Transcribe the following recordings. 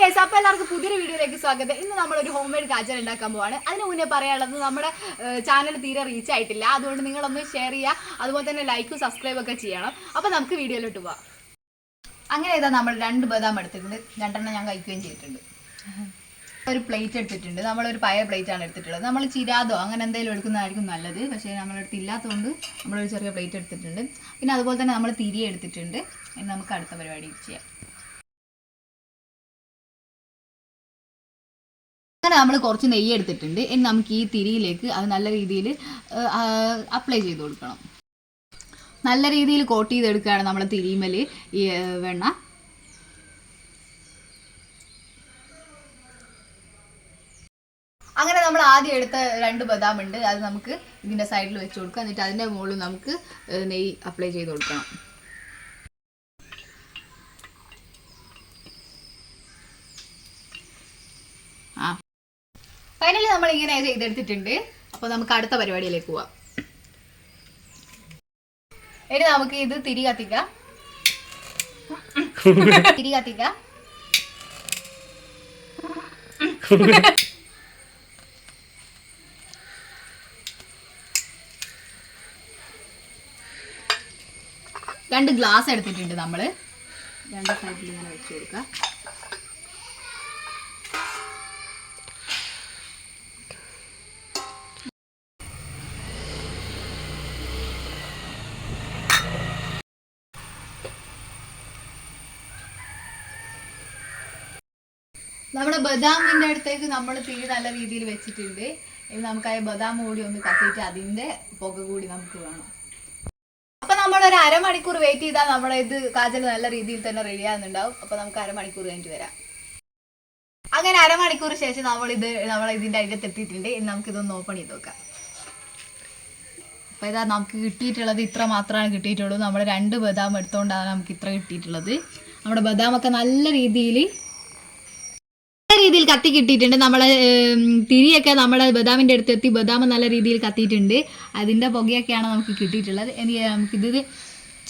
Guys, അപ്പോൾ എല്ലാവർക്കും പുതിയൊരു വീഡിയോയിലേക്ക് സ്വാഗതം. ഇന്ന് നമ്മളൊരു ഹോം മെയ്ഡ് കാജൽ ഉണ്ടാക്കാൻ പോവാണ്. അതിന് മുന്നേ പറയാനുള്ളത്, നമ്മുടെ ചാനൽ തീരെ റീച്ച് ആയിട്ടില്ല. അതുകൊണ്ട് നിങ്ങളൊന്ന് ഷെയർ ചെയ്യുക, അതുപോലെ തന്നെ ലൈക്കും സബ്സ്ക്രൈബ് ഒക്കെ ചെയ്യണം. അപ്പോൾ നമുക്ക് വീഡിയോയിലോട്ട് പോവാം. അങ്ങനെ ഇതാ നമ്മൾ 2 ബദാം എടുത്തിട്ടുണ്ട്. 2 ഞാൻ കഴിക്കുകയും ചെയ്തിട്ടുണ്ട്. ഒരു പ്ലേറ്റ് എടുത്തിട്ടുണ്ട്. നമ്മളൊരു പഴയ പ്ലേറ്റാണ് എടുത്തിട്ടുള്ളത്. നമ്മൾ ചിരാതോ അങ്ങനെ എന്തെങ്കിലും എടുക്കുന്നതായിരിക്കും നല്ലത്. പക്ഷേ നമ്മളെടുത്ത് ഇല്ലാത്തതുകൊണ്ട് നമ്മളൊരു ചെറിയ പ്ലേറ്റ് എടുത്തിട്ടുണ്ട്. പിന്നെ അതുപോലെ തന്നെ നമ്മൾ തിരി എടുത്തിട്ടുണ്ട്. ഇനി നമുക്ക് അടുത്ത പരിപാടി ചെയ്യാം. അങ്ങനെ നമ്മൾ കുറച്ച് നെയ്യ് എടുത്തിട്ടുണ്ട്. ഇനി നമുക്ക് ഈ തിരിയിലേക്ക് അത് നല്ല രീതിയിൽ അപ്ലൈ ചെയ്ത് കൊടുക്കണം. നല്ല രീതിയിൽ കോട്ട് ചെയ്തെടുക്കുകയാണ് നമ്മൾ തിരിയുമ്മൽ ഈ വെണ്ണ. അങ്ങനെ നമ്മൾ ആദ്യം എടുത്ത 2 ബദാം ഉണ്ട്, അത് നമുക്ക് ഇതിൻ്റെ സൈഡിൽ വെച്ച് കൊടുക്കാം. എന്നിട്ട് അതിൻ്റെ മുകളിൽ നമുക്ക് നെയ്യ് അപ്ലൈ ചെയ്ത് കൊടുക്കണം. ഫൈനലി നമ്മൾ ഇങ്ങനെ ചെയ്തെടുത്തിട്ടുണ്ട്. അപ്പോൾ നമുക്ക് അടുത്ത പരിപാടിയിലേക്ക് പോവാം. ഇനി നമുക്ക് ഇത് തിരി കത്തിക്കാം. തിരി കത്തിക്കാം. രണ്ട് ഗ്ലാസ് എടുത്തിട്ടുണ്ട്. നമ്മൾ 2 സൈഡിൽ ഇങ്ങനെ വെച്ച് കൊടുക്കാം. നമ്മുടെ ബദാമിൻ്റെ അടുത്തേക്ക് നമ്മൾ തിരി നല്ല രീതിയിൽ വെച്ചിട്ടുണ്ട്. ഇനി നമുക്ക് ആ ബദാം കൂടി ഒന്ന് കത്തിയിട്ട് അതിൻ്റെ പുക കൂടി നമുക്ക് വേണം. അപ്പോൾ നമ്മളൊരു അരമണിക്കൂർ വെയിറ്റ് ചെയ്താൽ നമ്മുടെ ഇത് കാജൽ നല്ല രീതിയിൽ തന്നെ റെഡി ആകുന്നുണ്ടാവും. അപ്പോൾ നമുക്ക് അരമണിക്കൂർ കഴിഞ്ഞിട്ട് വരാം. അങ്ങനെ അരമണിക്കൂർ ശേഷം നമ്മളിതിൻ്റെ അതിൻ്റെ എത്തിയിട്ടുണ്ട്. ഇനി നമുക്കിതൊന്ന് ഓപ്പൺ ചെയ്ത് നോക്കാം. അപ്പോൾ ഇതാ നമുക്ക് കിട്ടിയിട്ടുള്ളത് ഇത്ര മാത്രമാണ് കിട്ടിയിട്ടുള്ളൂ. നമ്മൾ 2 ബദാം എടുത്തുകൊണ്ടാണ് നമുക്ക് ഇത്ര കിട്ടിയിട്ടുള്ളത്. നമ്മുടെ ബദാമൊക്കെ നല്ല രീതിയിൽ കത്തി കിട്ടിയിട്ടുണ്ട്. നമ്മളെ തിരിയൊക്കെ നമ്മുടെ ബദാമിൻ്റെ അടുത്ത് എത്തി. ബദാം നല്ല രീതിയിൽ കത്തിയിട്ടുണ്ട്. അതിൻ്റെ പുകയൊക്കെയാണ് നമുക്ക് കിട്ടിയിട്ടുള്ളത്. ഇനി നമുക്കിത്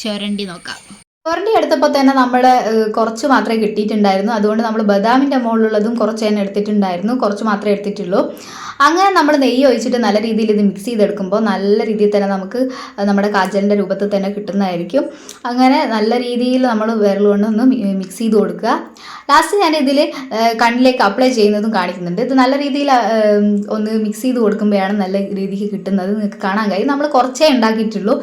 ചുരണ്ടി നോക്കാം. ചുരണ്ടി എടുത്തപ്പോൾ തന്നെ നമ്മൾ കുറച്ച് മാത്രമേ കിട്ടിയിട്ടുണ്ടായിരുന്നു. അതുകൊണ്ട് നമ്മൾ ബദാമിൻ്റെ മുകളിലുള്ളതും കുറച്ച് തന്നെ എടുത്തിട്ടുണ്ടായിരുന്നു. കുറച്ച് മാത്രമേ എടുത്തിട്ടുള്ളൂ. അങ്ങനെ നമ്മൾ നെയ്യ് ഒഴിച്ചിട്ട് നല്ല രീതിയിൽ ഇത് മിക്സ് ചെയ്തെടുക്കുമ്പോൾ നല്ല രീതിയിൽ തന്നെ നമുക്ക് നമ്മുടെ കാജലിൻ്റെ രൂപത്തിൽ തന്നെ കിട്ടുന്നതായിരിക്കും. അങ്ങനെ നല്ല രീതിയിൽ നമ്മൾ വിരൽ കൊണ്ടൊന്ന് മിക്സ് ചെയ്ത് കൊടുക്കുക. ലാസ്റ്റ് ഞാൻ ഇതിൽ കണ്ണിലേക്ക് അപ്ലൈ ചെയ്യുന്നതും കാണിക്കുന്നുണ്ട്. ഇത് നല്ല രീതിയിൽ ഒന്ന് മിക്സ് ചെയ്ത് കൊടുക്കുമ്പോഴാണ് നല്ല രീതിക്ക് കിട്ടുന്നത്. നിങ്ങൾക്ക് കാണാൻ കഴിയും. നമ്മൾ കുറച്ചേ ഉണ്ടാക്കിയിട്ടുള്ളൂ.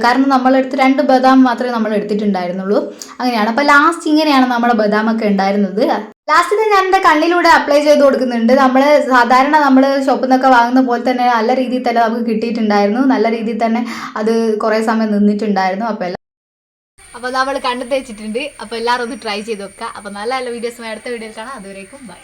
കാരണം നമ്മളെടുത്ത് 2 ബദാം മാത്രമേ നമ്മൾ എടുത്തിട്ടുണ്ടായിരുന്നുള്ളൂ. അങ്ങനെയാണ്. അപ്പോൾ ലാസ്റ്റ് ഇങ്ങനെയാണ് നമ്മുടെ ബദാമൊക്കെ ഉണ്ടായിരുന്നത്. ലാസ്റ്റ് ഞാൻ എൻ്റെ കണ്ണിലൂടെ അപ്ലൈ ചെയ്ത് കൊടുക്കുന്നുണ്ട്. നമ്മൾ സാധാരണ നമ്മൾ ഷോപ്പിൽ നിന്നൊക്കെ വാങ്ങുന്ന പോലെ തന്നെ നല്ല രീതിയിൽ തന്നെ നമുക്ക് കിട്ടിയിട്ടുണ്ടായിരുന്നു. നല്ല രീതിയിൽ തന്നെ അത് കുറേ സമയം നിന്നിട്ടുണ്ടായിരുന്നു. അപ്പോൾ നമ്മൾ കണ്ണ് തേച്ചിട്ടുണ്ട്. അപ്പോൾ എല്ലാവരും ഒന്ന് ട്രൈ ചെയ്ത് നോക്കുക. അപ്പോൾ നല്ല നല്ല വീഡിയോസുമായി അടുത്ത വീഡിയോയിൽ കാണാം. അതുവരേക്കും ബൈ.